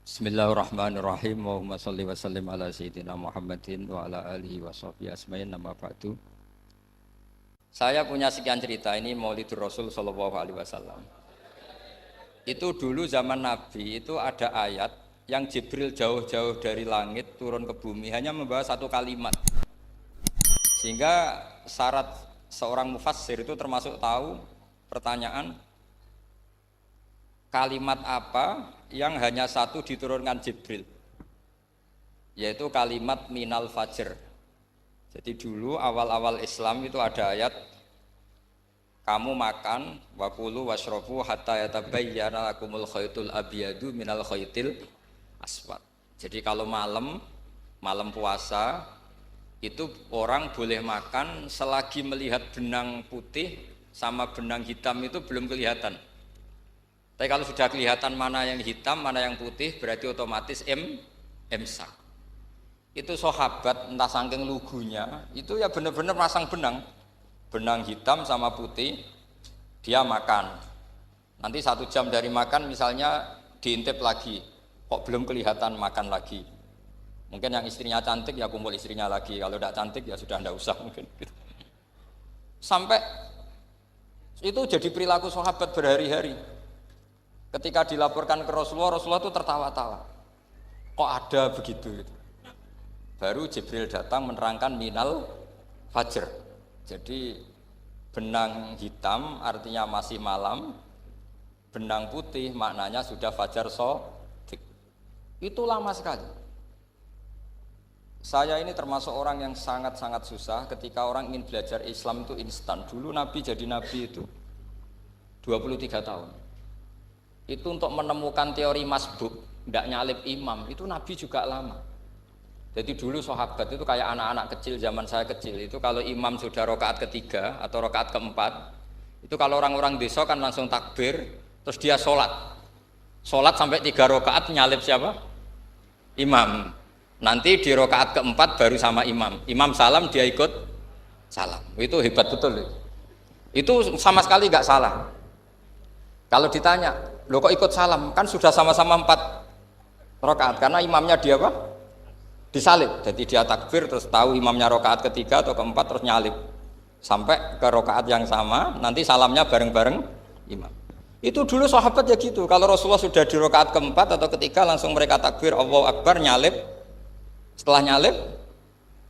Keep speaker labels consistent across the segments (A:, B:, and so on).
A: Bismillahirrahmanirrahim. Allahumma sholli wa sallim ala sayyidina Muhammadin wa ala alihi wa sahbihi asma'in nama ba'du. Saya punya sekian cerita ini Maulidur Rasul sallallahu alaihi wasallam. Itu dulu zaman Nabi itu ada ayat yang Jibril jauh-jauh dari langit turun ke bumi hanya membawa satu kalimat. Sehingga syarat seorang mufassir itu termasuk tahu pertanyaan kalimat apa yang hanya satu diturunkan Jibril, yaitu kalimat minal fajr. Jadi dulu awal-awal Islam itu ada ayat kamu makan wakulu washrobu hatta yatabayyana lakumul khaytul abyadu minal khaytil aswad. Jadi kalau malam puasa itu orang boleh makan selagi melihat benang putih sama benang hitam itu belum kelihatan. Tapi kalau sudah kelihatan mana yang hitam, mana yang putih, berarti otomatis imsak. Itu sahabat entah saking lugunya, itu ya benar-benar masang benang hitam sama putih, dia makan. Nanti 1 jam dari makan misalnya diintip lagi, kok belum kelihatan makan lagi. Mungkin yang istrinya cantik ya kumpul istrinya lagi, kalau tidak cantik ya sudah tidak usah mungkin. Sampai itu jadi perilaku sahabat berhari-hari. Ketika dilaporkan ke Rasulullah, Rasulullah itu tertawa-tawa. Kok ada begitu? Baru Jibril datang menerangkan minal fajr. Jadi benang hitam artinya masih malam, benang putih maknanya sudah fajar shadiq. Itu lama sekali. Saya ini termasuk orang yang sangat-sangat susah ketika orang ingin belajar Islam itu instan. Dulu Nabi jadi Nabi itu 23 tahun. Itu untuk menemukan teori masbuk, tidak nyalip imam, itu Nabi juga lama. Jadi dulu sahabat itu kayak anak-anak kecil zaman saya kecil, itu kalau imam sudah rakaat ketiga atau rakaat keempat, itu kalau orang-orang desa kan langsung takbir, terus dia sholat sampai 3 rakaat nyalip siapa? Imam. Nanti di rakaat keempat baru sama imam salam dia ikut salam. Itu hebat betul. Itu sama sekali nggak salah. Kalau ditanya, loh kok ikut salam? Kan sudah sama-sama 4 rakaat karena imamnya dia apa? Disalib. Jadi dia takbir terus tahu imamnya rakaat ketiga atau keempat terus nyalip sampai ke rakaat yang sama, nanti salamnya bareng-bareng imam. Itu dulu sahabat ya gitu. Kalau Rasulullah sudah di rakaat keempat atau ketiga langsung mereka takbir Allahu Akbar nyalip. Setelah nyalip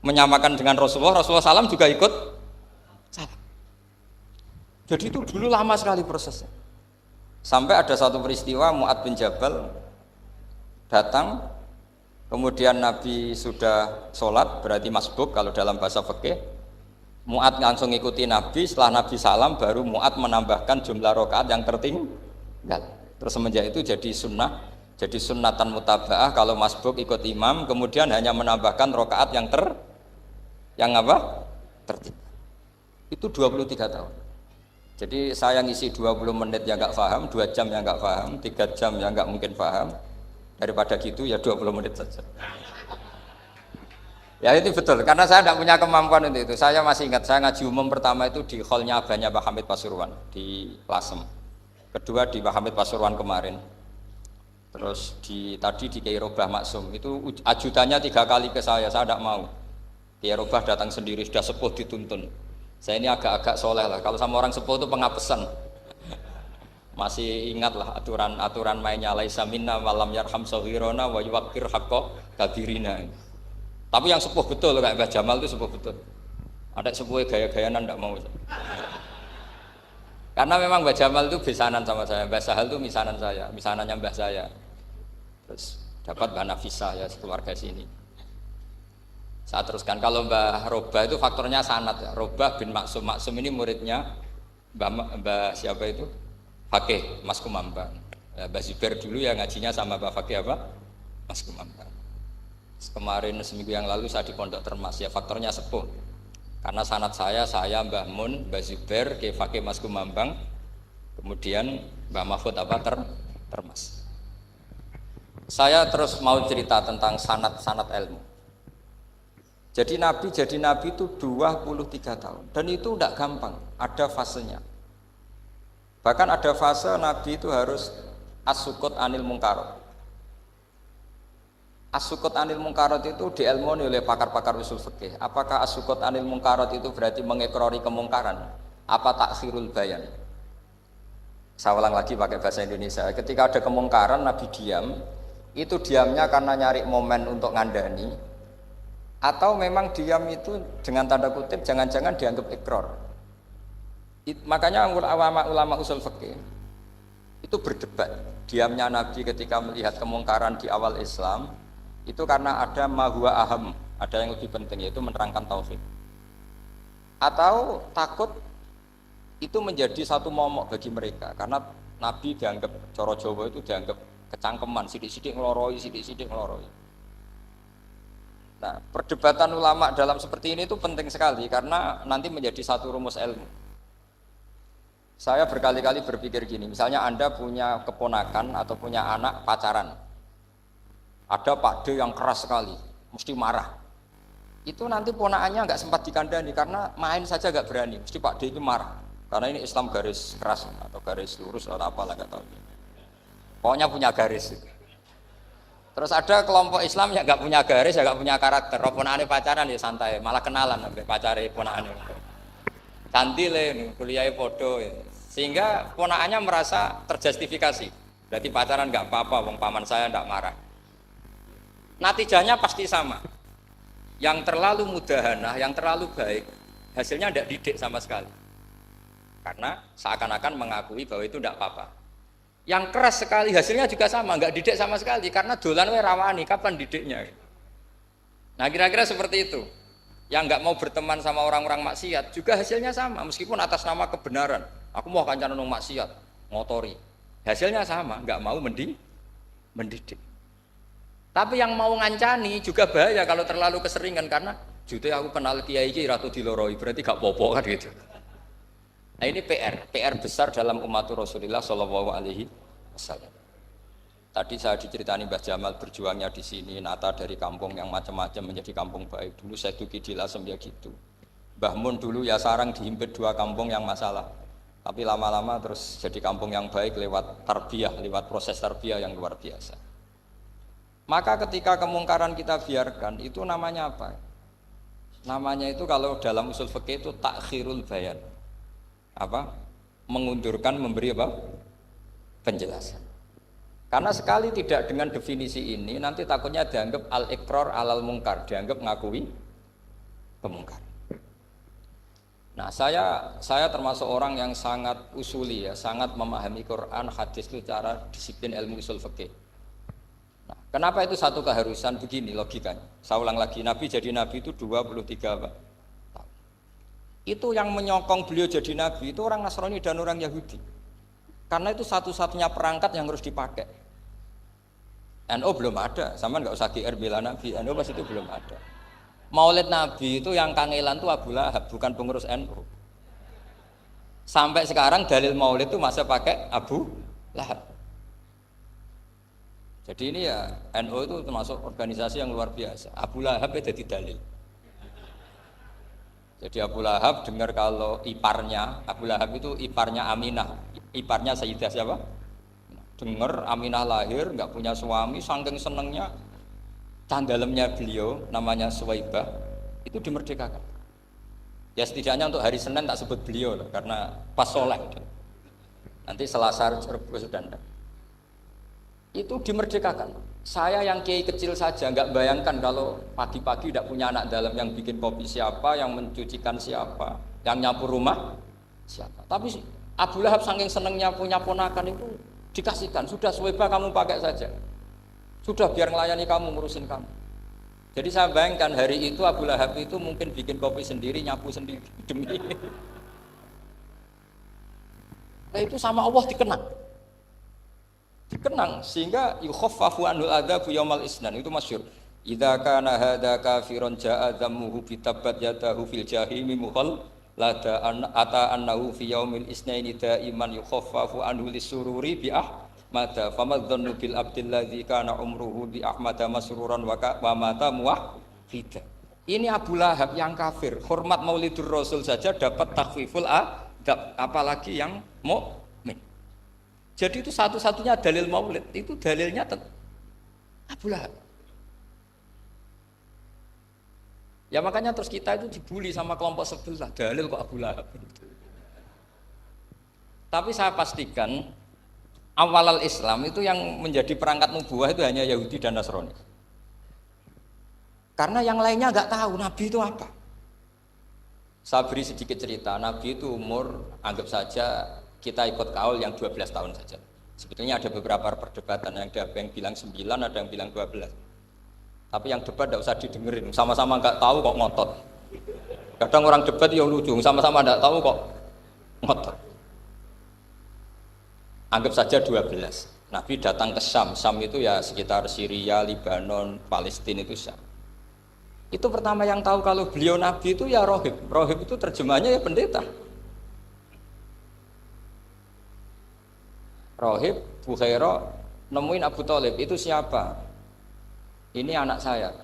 A: menyamakan dengan Rasulullah salam juga ikut salam. Jadi itu dulu lama sekali prosesnya. Sampai ada satu peristiwa Mu'ad bin Jabal datang, kemudian Nabi sudah sholat, berarti masbuk kalau dalam bahasa fikih. Mu'ad langsung ikuti Nabi, setelah Nabi salam baru Mu'ad menambahkan jumlah rakaat yang tertinggal. Terus semenjak itu jadi sunnah, jadi sunnatan mutaba'ah kalau masbuk ikut imam, kemudian hanya menambahkan rakaat yang tertinggal. Itu 23 tahun. Jadi saya ngisi 20 menit yang nggak paham, 2 jam yang nggak paham, 3 jam yang nggak mungkin paham. Daripada gitu ya 20 menit saja. Ya itu betul, karena saya tidak punya kemampuan untuk itu. Saya masih ingat, saya ngaji umum pertama itu di hallnya abahnya Pak Hamid Pasuruan di Lasem. Kedua di Pak Hamid Pasuruan kemarin. Terus tadi di Kiai Robah Maksum, itu ajudannya 3 kali ke saya tidak mau. Kiai Robah datang sendiri, sudah sepuh dituntun. Saya ini agak-agak soleh lah, kalau sama orang sepuh itu pengapesan. Masih ingatlah aturan mainnya laisa minna walam yarham saghirona wa yuwaqqir haqqa kabirina. Tapi yang sepuh betul kayak Mbah Jamal itu sepuh betul. Ada sepuh gaya-gayanan tidak mau. Karena memang Mbah Jamal itu besanan sama saya, Mbah Sahal itu misanannya Mbah saya. Terus dapat Mbah Nafisa ya keluarga sini. Saya teruskan, kalau Mbah Robah itu faktornya sanad ya. Robah bin Maksum ini muridnya Mbah siapa itu? Fakih Mas Kumambang. Ya, Mbah Zubair dulu ya ngajinya sama Mbah Fakih apa? Mas Kumambang. Kemarin seminggu yang lalu saya di Pondok Termas ya, faktornya sepuh. Karena sanad saya Mbah Mun, Mbah Zubair, Kiai Fakih Mas Kumambang, kemudian Mbah Mahfud Termas. Saya terus mau cerita tentang sanad ilmu. Jadi Nabi itu 23 tahun dan itu tidak gampang, ada fasenya. Bahkan ada fase Nabi itu harus as-sukut anil mungkar. As-sukut anil mungkarat itu diilmoni oleh pakar-pakar usul fikih. Apakah as-sukut anil mungkarat itu berarti mengekrori kemungkaran? Apa takhirul bayan? Saya ulang lagi pakai bahasa Indonesia. Ketika ada kemungkaran, Nabi diam. Itu diamnya karena nyari momen untuk ngandani, atau memang diam itu dengan tanda kutip jangan-jangan dianggap ikrar. Makanya ulama-ulama usul fikih itu berdebat. Diamnya Nabi ketika melihat kemungkaran di awal Islam itu karena ada ma huwa aham, ada yang lebih penting yaitu menerangkan tauhid. Atau takut itu menjadi satu momok bagi mereka karena Nabi dianggap coro Jawa itu dianggap kecangkeman, sidik-sidik ngeloroi, sidik-sidik ngeloroi. Nah, perdebatan ulama dalam seperti ini itu penting sekali karena nanti menjadi satu rumus ilmu. Saya berkali-kali berpikir gini, misalnya Anda punya keponakan atau punya anak pacaran. Ada Pak D yang keras sekali, mesti marah. Itu nanti ponakannya nggak sempat dikandani karena main saja nggak berani, mesti Pak D itu marah. Karena ini Islam garis keras atau garis lurus atau apalah nggak tahu. Pokoknya punya garis. Terus ada kelompok Islam yang nggak punya garis, ya nggak punya karakter. Ponakannya pacaran ya santai, malah kenalan sampai pacare ponakannya. Cantile kuliah podo ya. Sehingga ponakannya merasa terjustifikasi. Berarti pacaran nggak apa-apa, wong paman saya nggak marah. Natijahnya pasti sama. Yang terlalu mudahanah, yang terlalu baik, hasilnya tidak didik sama sekali. Karena seakan-akan mengakui bahwa itu tidak apa-apa. Yang keras sekali hasilnya juga sama, nggak didik sama sekali karena dolan we rawani, kapan didiknya? Nah kira-kira seperti itu. Yang nggak mau berteman sama orang-orang maksiat juga hasilnya sama, meskipun atas nama kebenaran. Aku mau kancanan nang maksiat, ngotori. Hasilnya sama, nggak mau mendidik. Tapi yang mau ngancani juga bahaya kalau terlalu keseringan karena jute aku kenal kiai iki ratu diloroi, berarti gak popo kan gitu. Nah ini PR besar dalam umat Rasulullah Shallallahu Alaihi Wasallam. Tadi saya diceritani Mbah Jamal berjuangnya di sini, nata dari kampung yang macam-macam menjadi kampung baik. Dulu saya duki di Lasem ya gitu. Mbah Mun dulu ya sarang dihimpit 2 kampung yang masalah. Tapi lama-lama terus jadi kampung yang baik lewat tarbiyah, lewat proses tarbiyah yang luar biasa. Maka ketika kemungkaran kita biarkan, itu namanya apa? Namanya itu kalau dalam usul fikih itu takhirul bayan. Apa? Mengundurkan, memberi apa? Penjelasan. Karena sekali tidak dengan definisi ini, nanti takutnya dianggap al-iqrar alal mungkar, dianggap ngakui kemungkaran. Nah, saya termasuk orang yang sangat usuli ya, sangat memahami Quran, hadis itu cara disiplin ilmu usul fikih. Nah, kenapa itu satu keharusan begini logikanya? Saya ulang lagi, Nabi jadi Nabi itu 23 tahun. Itu yang menyokong beliau jadi Nabi itu orang Nasrani dan orang Yahudi. Karena itu satu-satunya perangkat yang harus dipakai. NU belum ada, sama nggak usah GR bela Nabi, NU pas itu belum ada. Maulid Nabi itu yang kangelan itu Abu Lahab, bukan pengurus NU. Sampai sekarang dalil Maulid itu masih pakai Abu Lahab. Jadi ini ya NU itu termasuk organisasi yang luar biasa. Abu Lahab itu jadi dalil. Jadi Abu Lahab dengar kalau iparnya, Abu Lahab itu iparnya Aminah, iparnya Sayyidah siapa? Dengar Aminah lahir, nggak punya suami, saking senengnya candalemnya beliau, namanya Suwaibah, itu dimerdekakan. Ya setidaknya untuk hari Senin tak sebut beliau loh, karena pas soleh. Nanti Selasa Rabu sudah ada. Itu dimerdekakan. Saya yang kiai kecil saja nggak bayangkan kalau pagi-pagi tidak punya anak dalam yang bikin kopi siapa, yang mencucikan siapa, yang nyapu rumah siapa. Tapi Abu Lahab saking senengnya punya ponakan itu dikasihkan. Sudah Suwaibah kamu pakai saja. Sudah biar melayani kamu, ngurusin kamu. Jadi saya bayangkan hari itu Abu Lahab itu mungkin bikin kopi sendiri, nyapu sendiri demi ini. Nah itu sama Allah dikenang sehingga yukhaffafu anul adzabu yaumal isnan itu masyhur. Idza kana hadza kafiron jaa dhammuhu bi tabbat yadahu fil jahimi muhal lada ata annahu fi yaumil isnaini daiman yukhaffafu anhu lisururi bi ahmada famadzannu bil abdil ladzi kana umruhu bi ahmada masruran wa mata muwahhida. Ini Abu Lahab yang kafir, hormat Maulidur Rasul saja dapat takhfiful adab, apalagi yang mukmin. Jadi itu satu-satunya dalil maulid, itu dalilnya Abu Lahab. Ya makanya terus kita itu dibully sama kelompok sebelah, dalil kok Abu Lahab. Tapi saya pastikan awal Islam itu yang menjadi perangkat nubuah itu hanya Yahudi dan Nasrani. Karena yang lainnya nggak tahu Nabi itu apa. Saya beri sedikit cerita, Nabi itu umur anggap saja kita ikut kaul yang 12 tahun saja. Sebetulnya ada beberapa perdebatan, ada yang bilang 9, ada yang bilang 12. Tapi yang debat tidak usah didengerin, sama-sama nggak tahu kok ngotot. Kadang orang debat yang lucu, sama-sama nggak tahu kok ngotot. Anggap saja 12. Nabi datang ke Syam, Syam itu ya sekitar Syria, Lebanon, Palestina itu Syam. Itu pertama yang tahu kalau beliau Nabi itu ya rohib. Rohib itu terjemahnya ya pendeta. Rohib, Bukhaira nemuin Abu Thalib, itu siapa? Ini anak saya.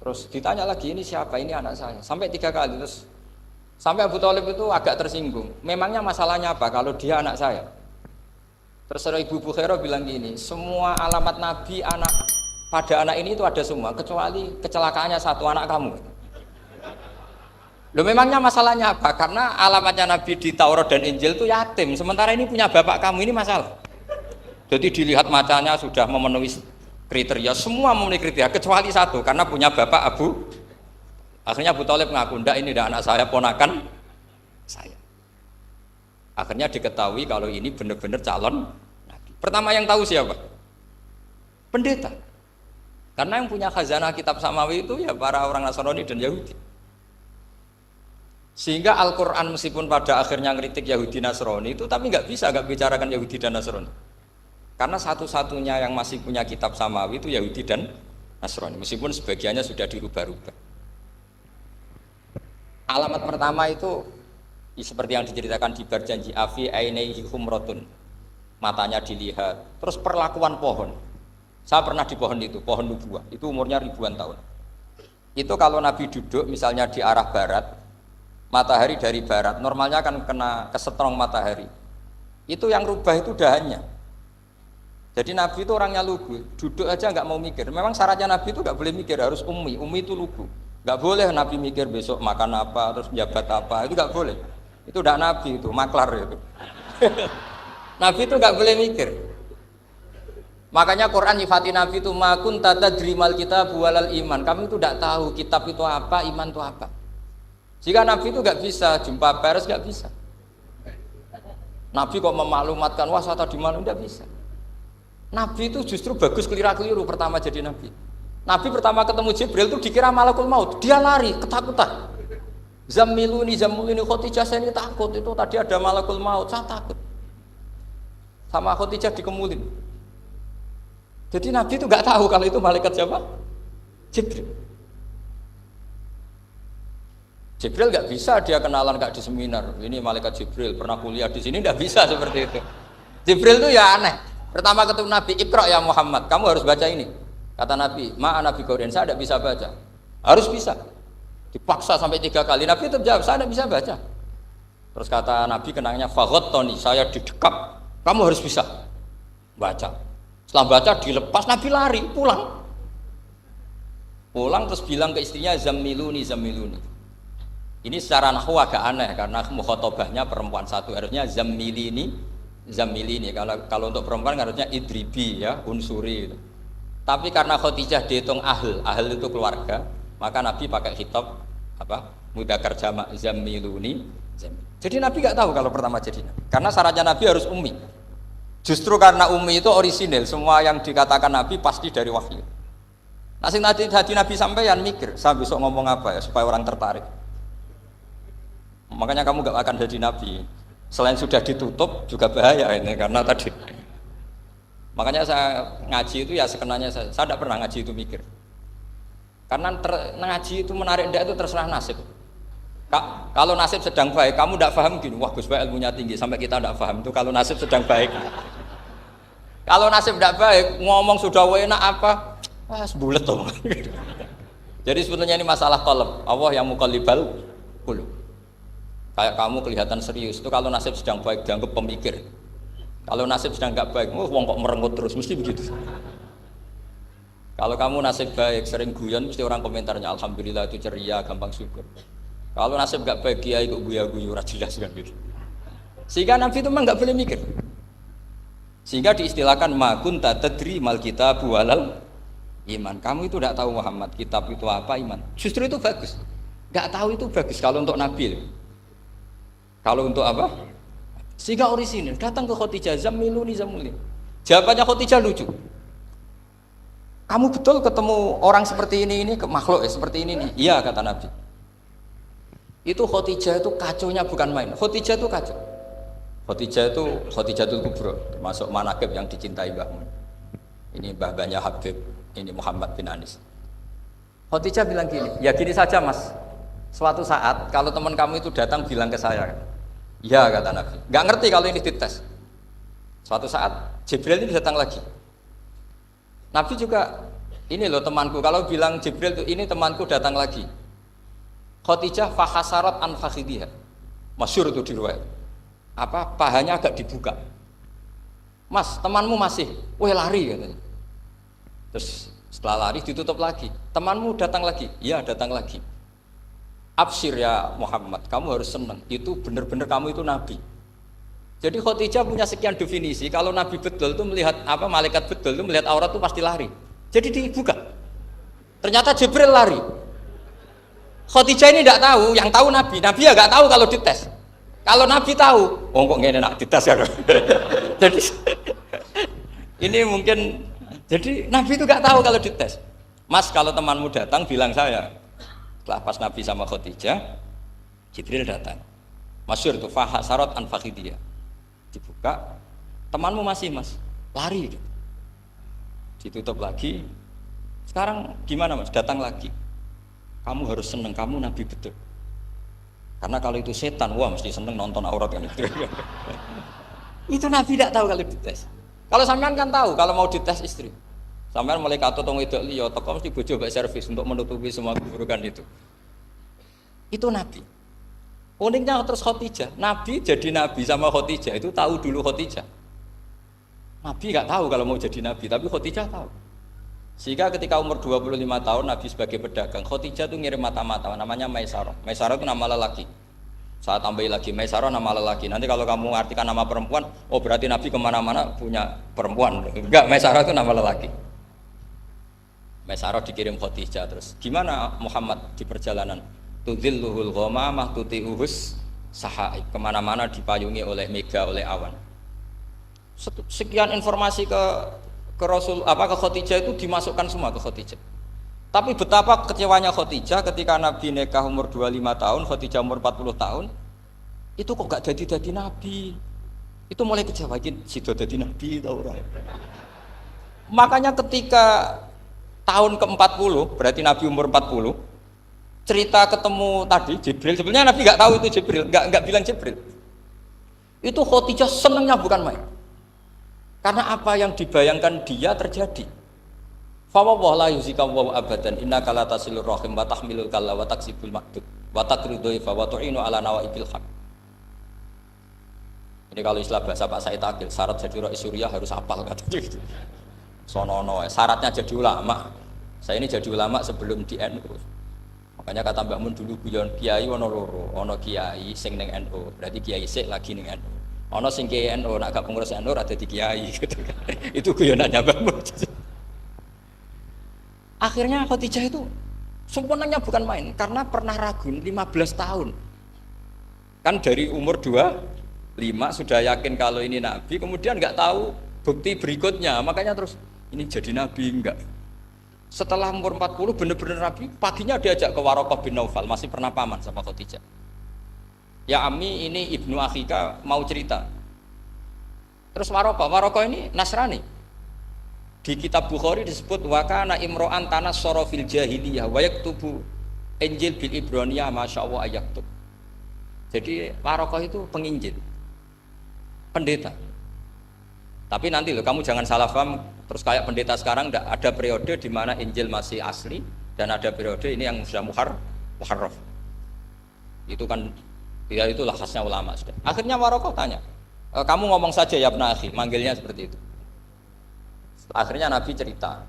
A: Terus ditanya lagi, ini siapa? Ini anak saya. Sampai 3 kali, terus sampai Abu Thalib itu agak tersinggung. Memangnya masalahnya apa kalau dia anak saya? Terus Ibu Bukhaira bilang gini, semua alamat Nabi pada anak ini itu ada semua, kecuali kecelakaannya satu, anak kamu. Loh, memangnya masalahnya apa? Karena alamatnya Nabi di Taurat dan Injil itu yatim, sementara ini punya bapak kamu, ini masalah. Jadi dilihat macanya sudah memenuhi kriteria, semua memenuhi kriteria, kecuali satu, karena punya bapak Abu. Akhirnya Abu Thalib ngaku, enggak, ini anak saya, ponakan saya. Akhirnya diketahui kalau ini benar-benar calon Nabi. Pertama yang tahu siapa? Pendeta. Karena yang punya khazanah kitab samawi itu ya para orang Nasrani dan Yahudi. Sehingga Al-Quran meskipun pada akhirnya ngeritik Yahudi Nasrani itu, tapi nggak bicarakan Yahudi dan Nasrani. Karena satu-satunya yang masih punya kitab samawi itu Yahudi dan Nasrani, meskipun sebagiannya sudah dirubah-rubah. Alamat pertama itu seperti yang diceritakan di Barjanji, afi ainaihi humratun, matanya dilihat. Terus perlakuan pohon, saya pernah di pohon itu, pohon nubuah, itu umurnya ribuan tahun. Itu kalau Nabi duduk misalnya di arah barat, matahari dari barat, normalnya akan kena kesetrong matahari. Itu yang rubah itu dahannya. Jadi Nabi itu orangnya lugu, duduk aja nggak mau mikir. Memang syaratnya Nabi itu nggak boleh mikir, harus ummi itu lugu. Nggak boleh Nabi mikir besok makan apa, terus jabat apa, itu nggak boleh. Itu udah Nabi, itu maklar itu. Nabi itu nggak boleh mikir. Makanya Quran nyifati Nabi itu makun tata drimal kitab walal iman. Kamu itu tidak tahu kitab itu apa, iman itu apa. Jika Nabi itu nggak bisa jumpa pers, nggak bisa. Nabi kok memaklumatkan wah saya tadi malam, nggak bisa. Nabi itu justru bagus kelira-keliru pertama jadi Nabi. Nabi pertama ketemu Jibril itu dikira malakul maut, dia lari ketakutan. Zammiluni Khadijah, saya ini takut, itu tadi ada malakul maut, saya takut. Sama Khadijah dikemulin. Jadi Nabi itu nggak tahu kalau itu malaikat siapa? Jibril. Jibril nggak bisa dia kenalan nggak di seminar. Ini malaikat Jibril pernah kuliah di sini, nggak bisa seperti itu. Jibril itu ya aneh. Pertama ketemu Nabi, Iqra ya Muhammad, kamu harus baca ini. Kata Nabi, ma'a Nabi Qur'an, saya tidak bisa baca. Harus bisa. Dipaksa sampai 3 kali, Nabi tetap jawab, saya tidak bisa baca. Terus kata Nabi kenangnya, Tony, saya didekap, kamu harus bisa baca. Setelah baca dilepas, Nabi lari, pulang. Pulang terus bilang ke istrinya, Zammiluni. Ini secara nahwu agak aneh, karena mukhatabahnya perempuan satu, harusnya Zammilini. Kalau untuk perempuan harusnya idribi ya, unsuri gitu. Tapi karena Khadijah dihitung ahl itu keluarga, maka Nabi pakai khitab mudzakkar jamak Zammiluni. Jadi Nabi nggak tahu kalau pertama jadi Nabi. Karena syaratnya Nabi harus ummi. Justru karena ummi itu orisinil, semua yang dikatakan Nabi pasti dari wahyu. Nah, sing tadi Nabi sampeyan mikir, saya besok ngomong apa ya supaya orang tertarik. Makanya kamu nggak akan jadi Nabi. Selain sudah ditutup juga bahaya ini karena tadi. Makanya saya ngaji itu ya sekenanya saya tidak pernah ngaji itu mikir. Karena ngaji itu menarik ndak itu terserah nasib. Kalau nasib sedang baik, kamu tidak paham gini, wah Gus Baik ilmunya tinggi sampai kita tidak paham itu kalau nasib sedang baik. Kalau nasib tidak baik, ngomong sudah enak apa, wah sebulet tuh. Jadi sebetulnya ini masalah qalb, Allah yang muqallibal qulub. Kayak kamu kelihatan serius itu kalau nasib sedang baik dianggap pemikir. Kalau nasib sedang nggak baik, wong kok merengut terus, mesti begitu. Kalau kamu nasib baik, sering guyon, mesti orang komentarnya alhamdulillah itu ceria, gampang syukur. Kalau nasib gak bahagia, itu guya-guyu, jelas kan gitu. Sehingga Nabi itu memang gak boleh mikir. Sehingga diistilahkan ma kunta tadri mal kitab walal iman. Kamu itu tidak tahu Muhammad, kitab itu apa, iman. Justru itu bagus. Gak tahu itu bagus kalau untuk Nabi. Kalau untuk apa? Sehingga orisinil datang ke Khadijah, zamiluni zamuli. Jawabannya Khadijah lucu. Kamu betul ketemu orang seperti ini makhluk ya seperti ini nih. Iya kata Nabi. Itu Khadijah itu kacaunya bukan main. Khadijah itu kacau. Khadijah itu Khadijatul Kubra, termasuk manaqib yang dicintai Mbahmu. Ini mbah-mbahnya Habib, ini Muhammad bin Anis. Khadijah bilang gini, ya gini saja Mas. Suatu saat kalau teman kamu itu datang bilang ke saya, ya kata Nabi. Nggak ngerti kalau ini dites. Suatu saat Jibril ini datang lagi. Nabi juga, ini loh temanku. Kalau bilang Jibril itu ini temanku datang lagi. Khadijah fahasarat an fakhidhiha. Masyhur itu di riwayat. Apa pahanya agak dibuka. Mas, temanmu masih, weh lari katanya. Terus setelah lari ditutup lagi. Temanmu datang lagi, iya datang lagi. Absyir ya Muhammad, kamu harus senang. Itu benar-benar kamu itu nabi. Jadi Khadijah punya sekian definisi. Kalau nabi betul itu melihat apa malaikat betul itu melihat aurat itu pasti lari. Jadi dibuka. Ternyata Jibril lari. Khadijah ini tidak tahu, yang tahu nabi. Nabi ya nggak tahu kalau dites. Kalau Nabi tahu, oh kok ngene nak dites ya. Jadi ini mungkin, jadi Nabi itu nggak tahu kalau dites. Mas kalau temanmu datang bilang saya. Setelah pas Nabi sama Khadijah, Jibril datang. Masyhur itu fahasarat an fakhidiyah. Dibuka, temanmu masih Mas, lari. Ditutup lagi. Sekarang gimana Mas? Datang lagi. Kamu harus seneng, kamu Nabi betul. Karena kalau itu setan, wah mesti seneng nonton aurat kan itu. Itu Nabi tidak tahu kalau dites. Kalau sampean kan tahu kalau mau dites istri. Sampean mulai kato tong wedok liya teko mesti bojo mbak servis untuk menutupi semua keburukan itu. Itu Nabi. Uniknya terus Khadijah. Nabi jadi nabi sama Khadijah itu tahu dulu Khadijah. Nabi enggak tahu kalau mau jadi nabi, tapi Khadijah tahu. Sehingga ketika umur 25 tahun Nabi sebagai pedagang, Khadijah itu ngirim mata-mata namanya Maisarah. Maisarah itu nama lelaki. Saya tambahin lagi Maisarah nama lelaki. Nanti kalau kamu artikan nama perempuan, oh berarti Nabi kemana-mana punya perempuan. Enggak, Maisarah itu nama lelaki. Maisarah dikirim Khadijah terus. Gimana Muhammad di perjalanan? Tudzilluhul ghamamah tuti'uhus sahaib. Kemana-mana dipayungi oleh mega, oleh awan. Sekian informasi ke Rasul ke Khadijah itu dimasukkan semua ke Khadijah. Tapi betapa kecewanya Khadijah ketika Nabi nikah umur 25 tahun, Khadijah umur 40 tahun. Itu kok gak jadi nabi. Itu mulai kecewa sido jadi nabi ta ora. Makanya ketika tahun ke-40, berarti Nabi umur 40, cerita ketemu tadi Jibril, sebenarnya Nabi nggak tahu itu Jibril, nggak bilang Jibril. Itu Khadijah senangnya bukan main. Karena apa yang dibayangkan dia terjadi. Fa wa la yuzika wa abadan innaka la tasilur rahim wa tahmilul kalla wa taksibul maqdud wa taqridu fa wa tu'inu ala nawaibil haq. Ini kalau istilah bahasa Pak Said Akil, syarat jadi rais Suriah harus hafal katanya gitu. Sonono, syaratnya jadi ulama. Saya ini jadi ulama sebelum di NU. Makanya kata Mbah Mun dulu guyon kiai ono loro, ono kiai sing ning NU, berarti kiai sik lagi ning NU. Ono sing kiai NU nak gak pengurus NU ada di kiai gitu kan. Itu guyonannya Mbah Mun. Akhirnya Khadijah itu sempurnanya bukan main karena pernah ragu 15 tahun. Kan dari umur 25 sudah yakin kalau ini nabi, kemudian nggak tahu bukti berikutnya, makanya terus ini jadi nabi enggak. Setelah umur 40 benar-benar nabi, paginya diajak ke Waraqah bin Naufal, masih pernah paman sama Khadijah. Ya Ami, ini ibnu akhika mau cerita. Terus Waraqah ini Nasrani. Di kitab Bukhari disebut wa kana imro'an tanassara fil jahiliyah wa yaktubu Injil bil Ibraniyah masyaallah ayaktub. Jadi Waraqah itu penginjil. Pendeta. Tapi nanti loh kamu jangan salah paham terus kayak pendeta sekarang ada periode di mana Injil masih asli dan ada periode ini yang sudah muharraf. Itu kan ya itulah khasnya ulama sudah. Akhirnya Waraqah tanya, kamu ngomong saja ya Ibnu Akhi, manggilnya seperti itu. Akhirnya Nabi cerita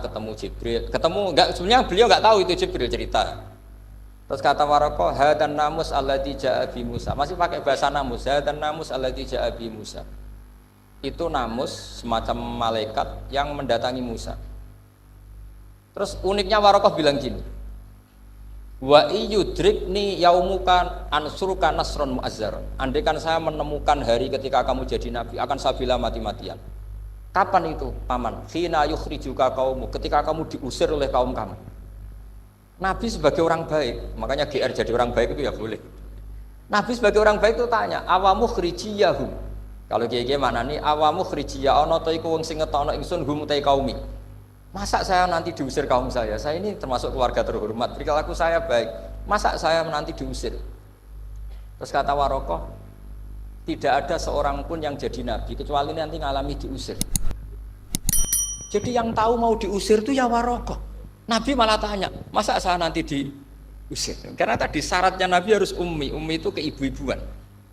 A: ketemu Jibril, ketemu enggak, sebenarnya beliau enggak tahu itu Jibril cerita. Terus kata Waraqah, hadan namus alladzi ja'a bi Musa. Masih pakai bahasa namus, hadan namus alladzi ja'a bi Musa. Itu namus semacam malaikat yang mendatangi Musa. Terus uniknya Waraqah bilang gini, wa iyudrikni yaumuka ansuruka nasron mu'azzaron. Andai kan saya menemukan hari ketika kamu jadi nabi, akan saya bela mati-matian. Kapan itu, paman? Khina yukhrijuka kaumu, ketika kamu diusir oleh kaum kamu. Nabi sebagai orang baik, makanya GR jadi orang baik itu ya boleh. Nabi sebagai orang baik itu tanya, awamu khrijiyahum. Kalau kiye-kiye maknani awamu khrijiyah ana ta iku wong sing ngetokno ingsun hum utai kaumi. Masa saya nanti diusir kaum saya? Saya ini termasuk keluarga terhormat, perilaku saya baik. Masa saya nanti diusir? Terus kata Waraqah, tidak ada seorang pun yang jadi nabi kecuali nanti ngalami diusir. Jadi yang tahu mau diusir itu ya Waraqah. Nabi malah tanya, masa saya nanti diusir? Karena tadi syaratnya Nabi harus ummi itu keibu-ibuan.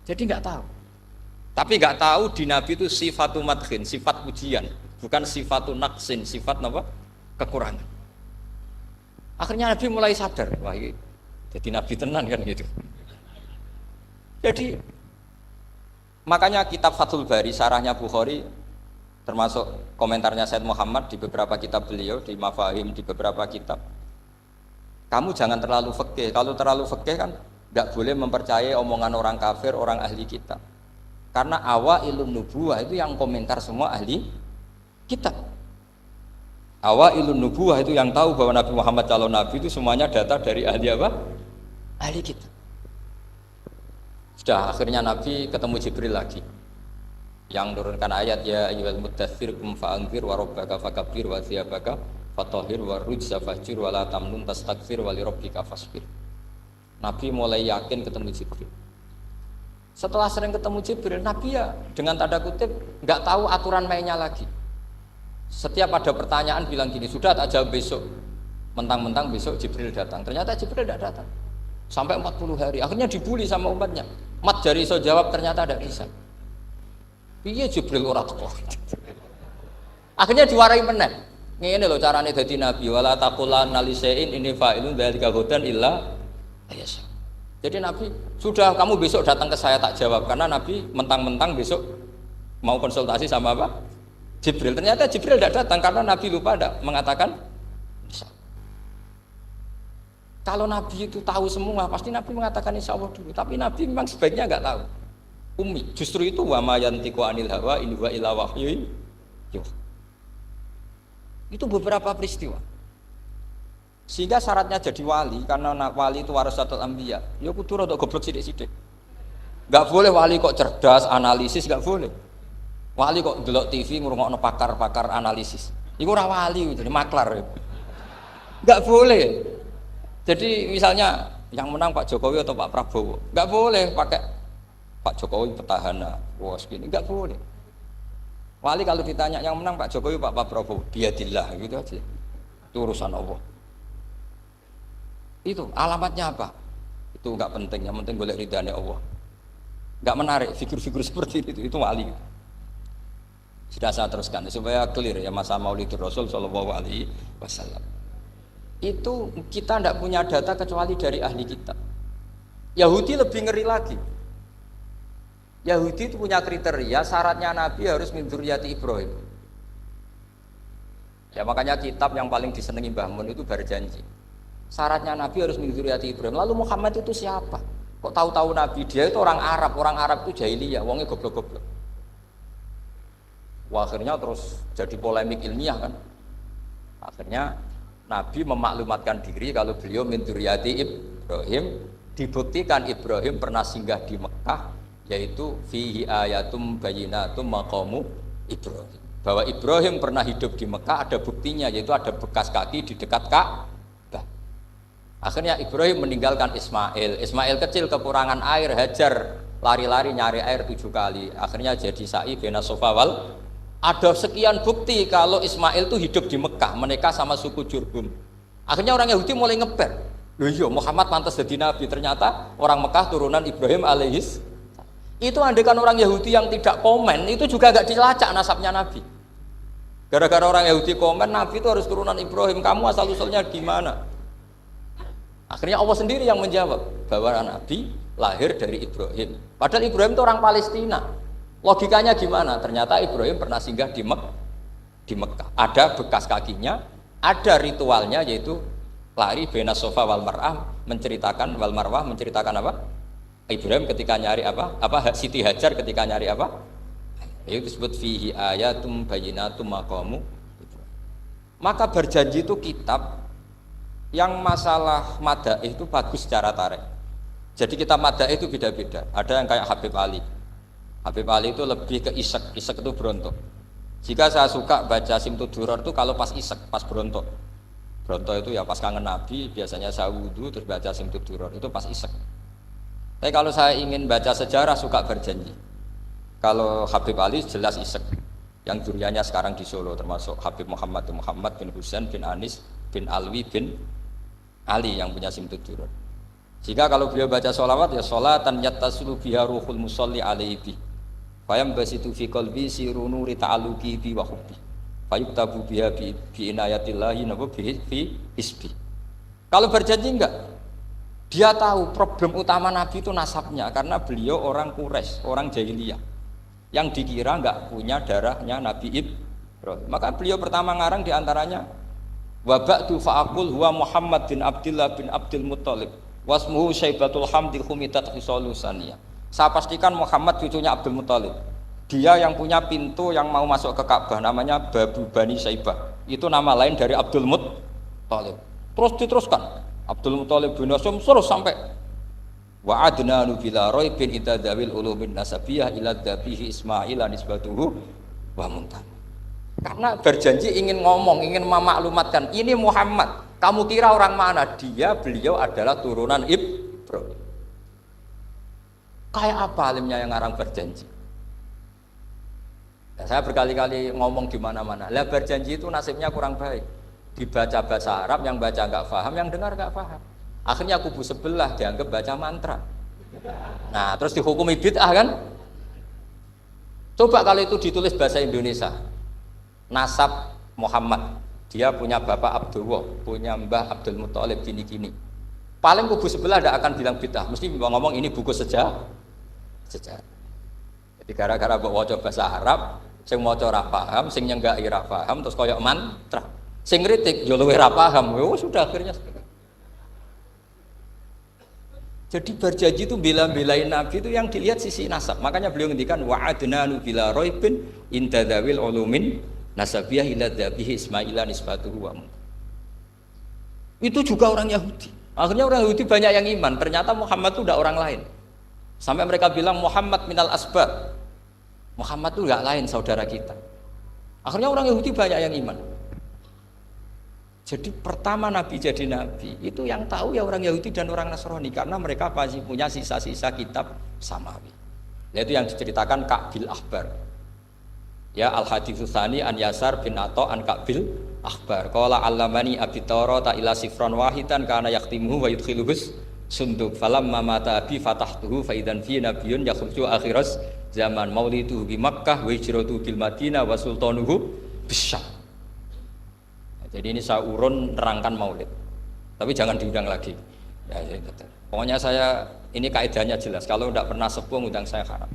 A: Jadi nggak tahu. Tapi nggak tahu di Nabi itu sifatu madkhin, sifat pujian, bukan sifatu naqsin, sifat apa? Kekurangan. Akhirnya Nabi mulai sadar, wah ini jadi Nabi tenan kan gitu. Jadi makanya kitab Fathul Bari, syarahnya Bukhari, termasuk komentarnya Said Muhammad di beberapa kitab beliau, di Mafahim, di beberapa kitab. Kamu jangan terlalu fikih. Kalau terlalu fikih kan nggak boleh mempercayai omongan orang kafir, orang ahli kitab. Karena awailun nubuwah itu yang komentar semua ahli kitab. Awailun nubuwah itu yang tahu bahwa Nabi Muhammad calon nabi itu semuanya data dari ahli apa? Ahli kitab. Sudah akhirnya Nabi ketemu Jibril lagi. Yang menurunkan ayat ya ayyuhal muddatsir qum fa'anzir wa rabbaka fakabbir wa thiyabaka fatahhir wa rujza fahjur wa la tamnun tastakfir wa li rabbika fasbir. Nabi mulai yakin ketemu Jibril. Setelah sering ketemu Jibril, Nabi ya dengan tanda kutip nggak tahu aturan mainnya lagi. Setiap ada pertanyaan bilang gini, sudah tak jawab besok. Mentang-mentang besok Jibril datang. Ternyata Jibril tidak datang. Sampai 40 hari. Akhirnya dibully sama umatnya. Mat jari so jawab ternyata tidak bisa. Piye Jibril ora teko. Akhirnya diwarai meneh. Ngene lho carane dadi nabi, wala taqulanna lisein ini fa'ilun dzalika hudan illa ayasya. Jadi Nabi, sudah kamu besok datang ke saya tak jawab karena Nabi mentang-mentang besok mau konsultasi sama apa? Jibril. Ternyata Jibril tidak datang karena Nabi lupa ada mengatakan insya Allah. Kalau Nabi itu tahu semua, pasti Nabi mengatakan insya Allah dulu. Tapi Nabi memang sebaiknya nggak tahu. Ummi, justru itu wa ma yantiqu anil hawa in huwa illa wahyun yuha. Itu beberapa peristiwa. Sehingga syaratnya jadi wali, karena wali itu warasatul anbiya. Ya kudu rada goblok sithik-sithik. Enggak boleh wali kok cerdas, analisis enggak boleh. Wali kok delok TV ngrungokno pakar-pakar analisis. Iku ora wali, jadi maklar. Enggak boleh. Jadi misalnya yang menang Pak Jokowi atau Pak Prabowo, enggak boleh pakai Pak Jokowi petahana, wah segini, enggak boleh. Wali kalau ditanya yang menang Pak Jokowi, Pak Prabowo, biadillah gitu aja. Itu urusan Allah. Itu alamatnya apa? Itu enggak penting, yang penting boleh ridhanya Allah. Enggak menarik figur-figur seperti itu wali. Sudah saya teruskan supaya clear ya masa Maulidur Rasul Shallallahu Alaihi Wasallam. Itu kita tidak punya data kecuali dari ahli kitab. Yahudi lebih ngeri lagi. Yahudi itu punya kriteria, syaratnya Nabi harus min dzurriyyati Ibrahim. Ya makanya kitab yang paling disenangi Mbah Mun itu Berjanji. Syaratnya Nabi harus min dzurriyyati Ibrahim. Lalu Muhammad itu siapa? Kok tahu-tahu Nabi? Dia itu orang Arab itu jahiliyah, wongnya goblok-goblok. Wah, akhirnya terus jadi polemik ilmiah kan. Akhirnya Nabi memaklumatkan diri kalau beliau min dzurriyyati Ibrahim, dibuktikan Ibrahim pernah singgah di Mekah, yaitu fihi ayatum bayyinatum maqamu Ibrahim. Bahwa Ibrahim pernah hidup di Mekah ada buktinya, yaitu ada bekas kaki di dekat Ka'bah. Akhirnya Ibrahim meninggalkan Ismail. Ismail kecil kekurangan air, Hajar lari-lari nyari air 7 kali. Akhirnya jadi sa'i bena Safa wal. Ada sekian bukti kalau Ismail itu hidup di Mekah, menikah sama suku Jurhum. Akhirnya orang Yahudi mulai ngeper. Loh iya, Muhammad pantas jadi nabi. Ternyata orang Mekah turunan Ibrahim alaihis. Itu andaikan orang Yahudi yang tidak komen, itu juga agak dilacak nasabnya Nabi. Gara-gara orang Yahudi komen Nabi itu harus turunan Ibrahim, kamu asal usulnya gimana? Akhirnya Allah sendiri yang menjawab bahwa Nabi lahir dari Ibrahim. Padahal Ibrahim itu orang Palestina. Logikanya gimana? Ternyata Ibrahim pernah singgah di Mekah. Ada bekas kakinya, ada ritualnya yaitu lari bena sofa wal mar'ah, menceritakan wal marwah, menceritakan apa? Ibrahim ketika nyari apa? Siti Hajar ketika nyari apa? Itu disebut fihi ayatum bayyinatum maqamu. Maka berjanji itu kitab yang masalah madaih itu bagus secara tarikh. Jadi kitab madaih itu beda-beda. Ada yang kayak Habib Ali. Habib Ali itu lebih ke isek itu berontok. Jika saya suka baca Simtud Duror itu kalau pas isek, pas berontok. Berontok itu ya pas kangen Nabi, biasanya saya wudhu terus baca Simtud Duror, itu pas isek. Tapi kalau saya ingin baca sejarah suka berjanji. Kalau Habib Ali jelas isek. Yang duriannya sekarang di Solo termasuk Habib Muhammad bin Husain bin Anis bin Alwi bin Ali yang punya Simtud Duror. Jika kalau beliau baca sholawat ya sholatan yattasulu biha ruhul musalli alaihi fayam basitu fi qalbi siru nuri ta'aluki bi wa hubbi fayuktabu biha bi inayatillahi nabu fi hisbi. Kalau berjanji enggak, dia tahu problem utama Nabi itu nasabnya karena beliau orang Quraisy, orang jahiliyah yang dikira enggak punya darahnya Nabi Ibrahim. Maka beliau pertama ngarang diantaranya wa ba'du fa'aqul huwa Muhammad bin Abdullah bin Abdul Muttalib wasmuhu Syaibatul Hamdi Humidat Hisalusaniyah. Saya pastikan Muhammad cucunya Abdul Muttalib. Dia yang punya pintu yang mau masuk ke Ka'bah namanya Babu Bani Syaibah. Itu nama lain dari Abdul Muttalib. Terus diteruskan Abdul Muttalib bin Hasyim terus sampai wa adnanu bila raibin itadawil ulumin nasabiyah ila dhabihi Ismail nisbatuhu wa muntan. Karena berjanji ingin ngomong, ingin memaklumatkan ini Muhammad. Kamu kira orang mana? Beliau adalah turunan Ibrahim. Kayak apa alimnya yang ngarang berjanji? Nah, saya berkali-kali ngomong di mana-mana. Lah berjanji itu nasibnya kurang baik. Dibaca bahasa Arab, yang baca nggak paham, yang dengar nggak paham. Akhirnya kubu sebelah dianggap baca mantra. Nah, terus dihukumi bid'ah kan? Coba kalau itu ditulis bahasa Indonesia. Nasab Muhammad. Dia punya bapak Abdullah, punya mbah Abdul Muttalib gini-gini. Paling kubu sebelah tidak akan bilang bid'ah, mesti ngomong ini buku sejarah. Jadi gara-gara bawa wajah bahasa Arab, sing maca ora paham, sing nyenggaki ora paham, terus koyok mantra. Sing kritik yo luwih ora paham. Sudah akhirnya. Jadi berjanji itu bela-belain Nabi itu yang dilihat sisi nasab. Makanya beliau ngendikan wa'adnanu bila raibin intadawil ulumin nasabiyah ila dhabihi Ismaila nisbatuhu wa muntan. Itu juga orang Yahudi. Akhirnya orang Yahudi banyak yang iman. Ternyata Muhammad itu tidak orang lain. Sampai mereka bilang Muhammad minal asbab. Muhammad itu enggak lain saudara kita. Akhirnya orang Yahudi banyak yang iman. Jadi pertama Nabi jadi Nabi itu yang tahu ya orang Yahudi dan orang Nasrani karena mereka pasti punya sisa-sisa kitab samawi. Yaitu yang diceritakan Ka'bil Ahbar. Ya al-haditsus tsani an Yasar bin Atha an Ka'bil Ahbar. Qala allamani abi Tawrata ila sifran wahidan kana yaktimuhu wa yudkhiluhus sunduk falamma mata bi fatahtuhu fa idan fi nabiyyun yakhruju akhiras zaman maulidu bi Makkah wa hijratu bil Madinah wa sultanuhu bisyam. Jadi ini saya urun nerangkan maulid. Tapi jangan diundang lagi. Ya, pokoknya saya ini kaidahnya jelas. Kalau tidak pernah sepuh ngundang saya haram.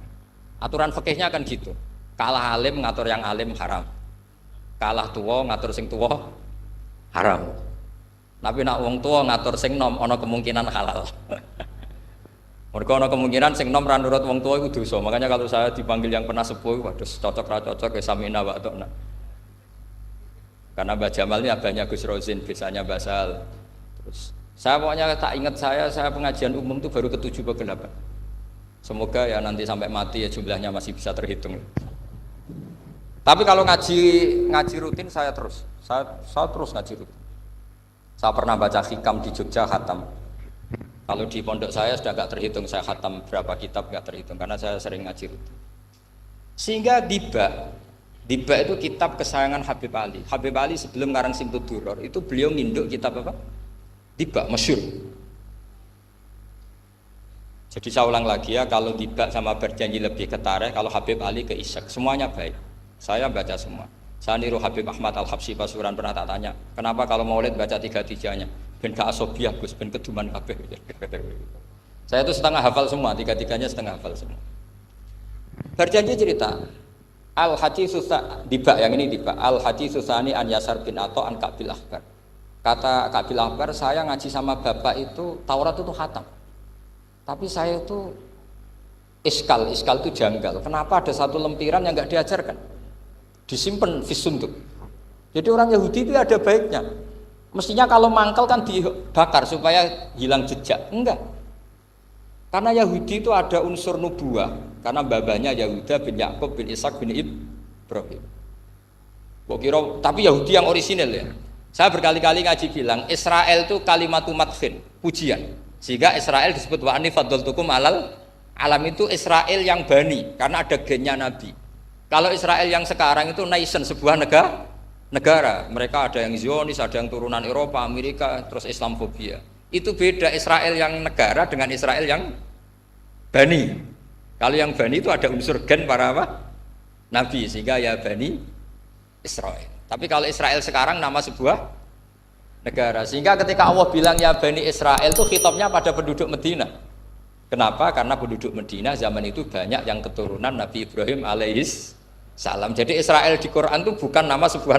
A: Aturan fikihnya kan gitu. Kalah alim ngatur yang alim haram. Kalah tua ngatur sing tua haram. Tapi nak wong tua ngatur sing nom ana kemungkinan halal. Mergo ana kemungkinan sing nom ra nurut wong tua iku dosa. Makanya kalau saya dipanggil yang pernah sepuh waduh cocok ra cocok ya samina wa ta'na. Karena Mbah Jamal ini abahnya Gus Rozin, biasanya Basal. Terus saya pokoknya tak ingat saya pengajian umum itu baru ke-7 ke 8. Semoga ya nanti sampai mati ya jumlahnya masih bisa terhitung. Tapi kalau ngaji rutin saya terus ngaji rutin. Saya pernah baca hikam di Jogja khatam. Kalau di pondok saya sudah nggak terhitung saya khatam berapa kitab nggak terhitung karena saya sering ngaji rutin. Sehingga Diba itu kitab kesayangan Habib Ali. Habib Ali sebelum ngarang Simtud Duror itu beliau nginduk kitab apa? Diba masyhur. Jadi saya ulang lagi ya, kalau Diba sama berjanji lebih ke tarikh, kalau Habib Ali ke Ishaq, semuanya baik. Saya baca semua. Saya niru Habib Ahmad Al-Habsyi Pasuruan pernah tak tanya, kenapa kalau maulid baca tiga-tiganya? Ben gak asobiah Gus, ben keduman kabeh. Saya itu setengah hafal semua, tiga-tiganya setengah hafal semua. Berjanji cerita, Al-Hadis Susah Dibak, yang ini Dibak, Al-Hadis Susani an Yasar bin Ato an Kabil Akbar. Kata Kabil Akbar, saya ngaji sama bapak itu Taurat itu khatam. Tapi saya itu iskal itu janggal. Kenapa ada satu lempiran yang nggak diajarkan? Disimpan fisunduk. Jadi orang Yahudi itu ada baiknya. Mestinya kalau mangkal kan dibakar supaya hilang jejak. Enggak. Karena Yahudi itu ada unsur nubuah. Karena babanya Yahuda bin Yakub bin Ishak bin Ibrahim. Tapi Yahudi yang orisinil ya. Saya berkali-kali ngaji bilang Israel itu kalimatu madhin, pujian. Sehingga Israel disebut wa ani faddaltukum alal alam, itu Israel yang bani karena ada gennya Nabi. Kalau Israel yang sekarang itu nation, sebuah negara. Mereka ada yang Zionis, ada yang turunan Eropa, Amerika, terus Islamfobia. Itu beda Israel yang negara dengan Israel yang bani. Kalau yang bani itu ada unsur gen para apa? Nabi, sehingga ya bani Israel. Tapi kalau Israel sekarang nama sebuah negara, sehingga ketika Allah bilang ya Bani Israel itu khitabnya pada penduduk Medina. Kenapa? Karena penduduk Medina zaman itu banyak yang keturunan Nabi Ibrahim alaihis salam. Jadi Israel di Quran itu bukan nama sebuah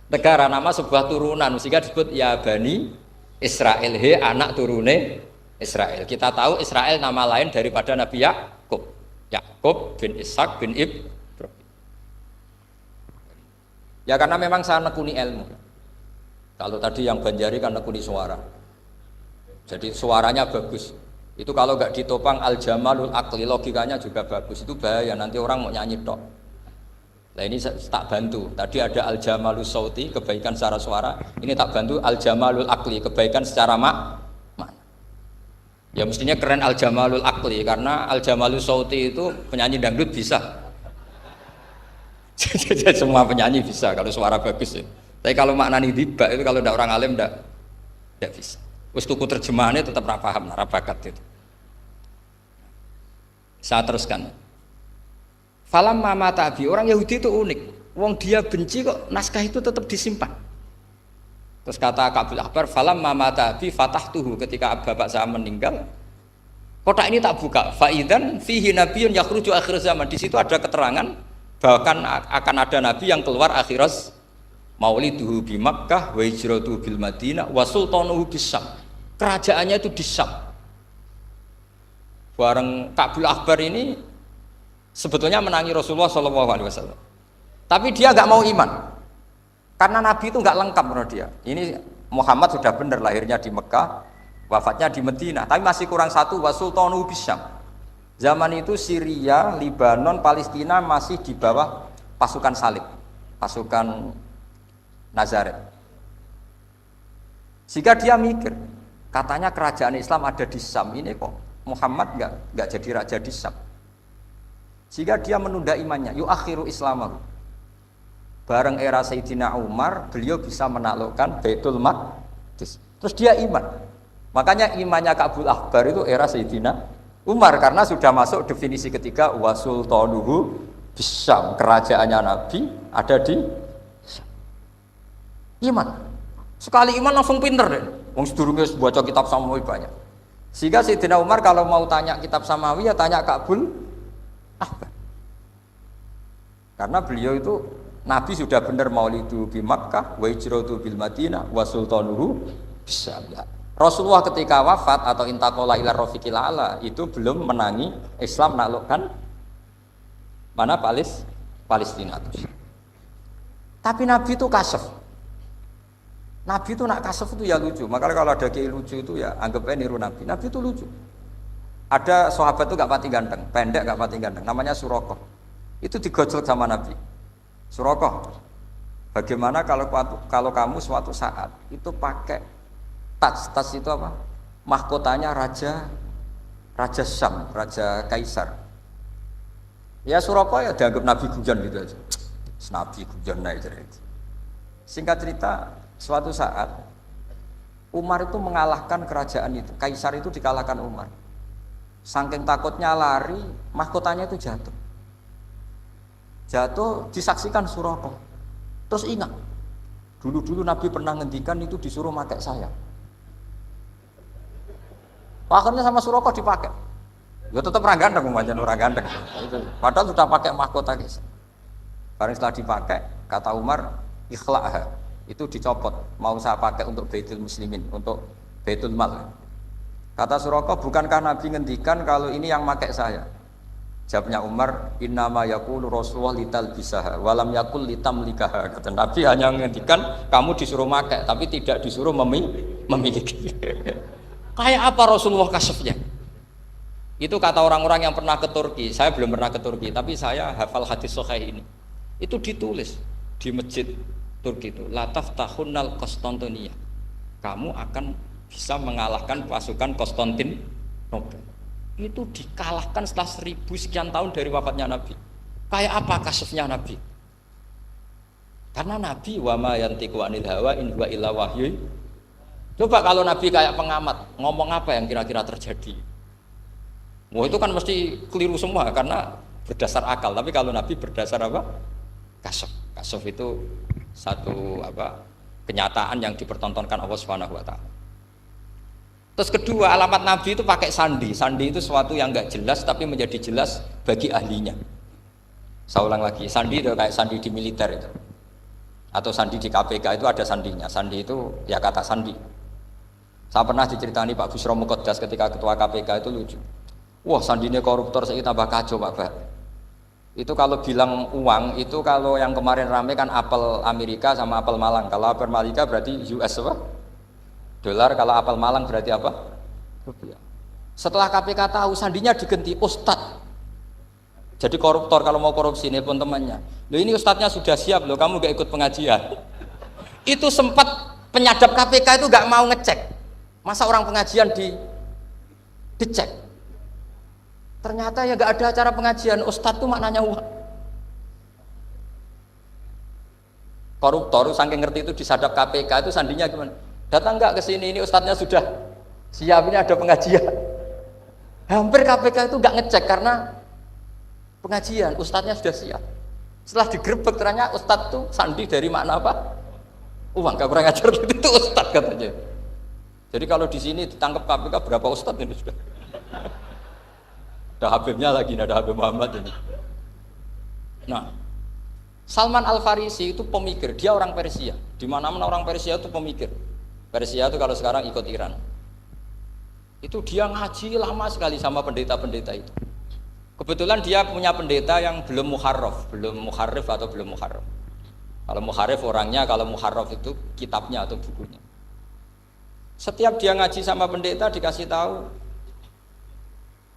A: negara, nama sebuah turunan, sehingga disebut ya Bani Israel, he anak turune Israel. Kita tahu Israel nama lain daripada Nabi Yakub bin Ishak bin Ibrahim. Ya karena memang saya nekuni ilmu. Kalau tadi yang Banjari kan nekuni suara, jadi suaranya bagus. Itu kalau nggak ditopang al-jamalul akli, logikanya juga bagus. Itu bahaya, nanti orang mau nyanyi tok. Nah ini tak bantu. Tadi ada al-jamalul sauti, kebaikan secara suara. Ini tak bantu al-jamalul akli, kebaikan secara makna. Ya mestinya keren al-jamalul akli, karena al-jamalul sauti itu penyanyi dangdut bisa. Semua penyanyi bisa kalau suara bagus ya. Tapi kalau maknani dibak itu kalau tidak orang alim tidak bisa. Wis tuku terjemahannya tetap ra paham, ra bakat itu. Saya teruskan. Falam mama tabi, orang Yahudi itu unik. Wong dia benci kok naskah itu tetap disimpan. Terus kata Kabil Akbar, falam mama tabi fatahtuhu, ketika bapak saya meninggal, kotak ini tak buka. Faidan fihi nabiyyun yakhruju akhir zaman. Di situ ada keterangan bahkan akan ada nabi yang keluar akhirat, mauliduhu bi Makkah wa hijratuhu bil Madinah wa sultanuhu bis Syam. Kerajaannya itu di Syam. Bareng Kabil Akbar ini sebetulnya menangi Rasulullah SAW. Tapi dia nggak mau iman. Karena nabi itu nggak lengkap menurut dia. Ini Muhammad sudah benar lahirnya di Mekah, wafatnya di Madinah, tapi masih kurang satu, wa sultanuhu bis Syam. Zaman itu Syria, Lebanon, Palestina masih di bawah pasukan salib, pasukan Nazaret. Sehingga dia mikir, katanya kerajaan Islam ada di Syam, ini kok Muhammad nggak jadi raja di Syam. Sehingga dia menunda imannya, yuakhiru islamahu. Bareng era Sayyidina Umar, beliau bisa menaklukkan Baitul Maqdis. Terus dia iman. Makanya imannya Kabil Akbar itu era Sayyidina Umar, karena sudah masuk definisi ketiga wa sultanuhu bisyam, kerajaannya Nabi ada di iman. Sekali iman langsung pinter deh. Wong sedurunge baca kitab Samawi banyak. Sehingga Sayyidina Umar kalau mau tanya kitab Samawi ya tanya Kabil Akbar. Karena beliau itu Nabi sudah benar maulidu bi Makkah wa hijratu bil Madinah wa sultanuhu bisyam. Rasulullah ketika wafat atau intaqala ila rafiqil ala itu belum menangi Islam menaklukkan mana Palestina. Tapi Nabi itu kasef. Nabi itu nak kasef itu ya lucu. Makanya kalau ada kiai lucu itu ya anggapnya niru Nabi. Nabi itu lucu. Ada sahabat itu gak pati ganteng, pendek gak pati ganteng, namanya Surakoh. Itu digojlok sama Nabi. Surakoh, bagaimana kalau kamu suatu saat itu pakai tas itu apa? Mahkotanya raja Syam, raja Kaisar. Ya Surakoh ya dianggap Nabi Gujan gitu aja. Nabi Gujan naik jadi. Singkat cerita, suatu saat Umar itu mengalahkan kerajaan itu. Kaisar itu dikalahkan Umar. Saking takutnya lari, mahkotanya itu jatuh. Jatuh disaksikan Surakoh. Terus ingat, dulu Nabi pernah ngendikan itu disuruh pakai saya. Akhirnya sama Suraqah dipakai. Ya tetap orang ganteng, orang ganteng. Padahal sudah pakai mahkota guys. Barang setelah dipakai, kata Umar, ikhla'ha, itu dicopot. Mau saya pakai untuk Baitul Muslimin, untuk Baitul Mal. Kata Suraqah, bukankah Nabi ngendikan kalau ini yang pakai saya? Jawabnya Umar, innama yaqulu Rasulullah lital bisaha, walam yaqul litamlikaha. Kata Nabi hanya ngendikan kamu disuruh pakai, tapi tidak disuruh memiliki. Kayak apa Rasulullah kasefnya? Itu kata orang-orang yang pernah ke Turki. Saya belum pernah ke Turki, tapi saya hafal hadis sahih ini. Itu ditulis di masjid Turki itu, la taftahunnal Konstantinia. Kamu akan bisa mengalahkan pasukan Konstantinopel. Itu dikalahkan setelah 1000 sekian tahun dari wafatnya Nabi. Kayak apa kasefnya Nabi? Karena Nabi wa ma yantiqu anil hawa in huwa illa wahyu. Coba kalau Nabi kayak pengamat, ngomong apa yang kira-kira terjadi? Wah itu kan mesti keliru semua karena berdasar akal. Tapi kalau Nabi berdasar apa? Kasaf. Kasaf itu satu kenyataan yang dipertontonkan Allah Subhanahu wa taala. Terus kedua, alamat Nabi itu pakai sandi. Sandi itu sesuatu yang enggak jelas tapi menjadi jelas bagi ahlinya. Saya ulang lagi, sandi itu kayak sandi di militer itu. Atau sandi di KPK itu ada sandinya. Sandi itu ya kata sandi. Saya pernah diceritani Pak Busro Muqaddas ketika ketua KPK itu lucu. Wah sandinya koruptor saya tambah kacau Pak Bah. Itu kalau bilang uang itu kalau yang kemarin rame kan apel Amerika sama apel Malang. Kalau apel Amerika berarti US apa? Dolar. Kalau apel Malang berarti apa? Rupiah. Setelah KPK tahu sandinya diganti Ustadz. Jadi koruptor kalau mau korupsi ini pun temannya. Loh ini Ustadznya sudah siap loh, kamu gak ikut pengajian. Itu sempat penyadap KPK itu gak mau ngecek. Masa orang pengajian dicek? Ternyata ya gak ada acara pengajian, Ustadz itu maknanya uang. Koruptor saking ngerti itu disadap KPK itu sandinya gimana? Datang nggak ke sini, ini Ustadznya sudah siap, ini ada pengajian. Hampir KPK itu nggak ngecek karena pengajian, Ustadznya sudah siap. Setelah digerebek ternyata Ustadz itu sandi dari makna apa? Uang, gak kurang ajar gitu, itu Ustadz katanya. Jadi kalau di sini ditangkap KPK berapa Ustadz ini sudah? Ada Habibnya lagi, ada Habib Muhammad ini. Nah, Salman Al-Farisi itu pemikir, dia orang Persia. Di mana-mana orang Persia itu pemikir. Persia itu kalau sekarang ikut Iran. Itu dia ngaji lama sekali sama pendeta-pendeta itu. Kebetulan dia punya pendeta yang belum muharraf, belum muharrif atau belum muharraf. Kalau muharrif orangnya, kalau muharraf itu kitabnya atau bukunya. Setiap dia ngaji sama pendeta dikasih tahu,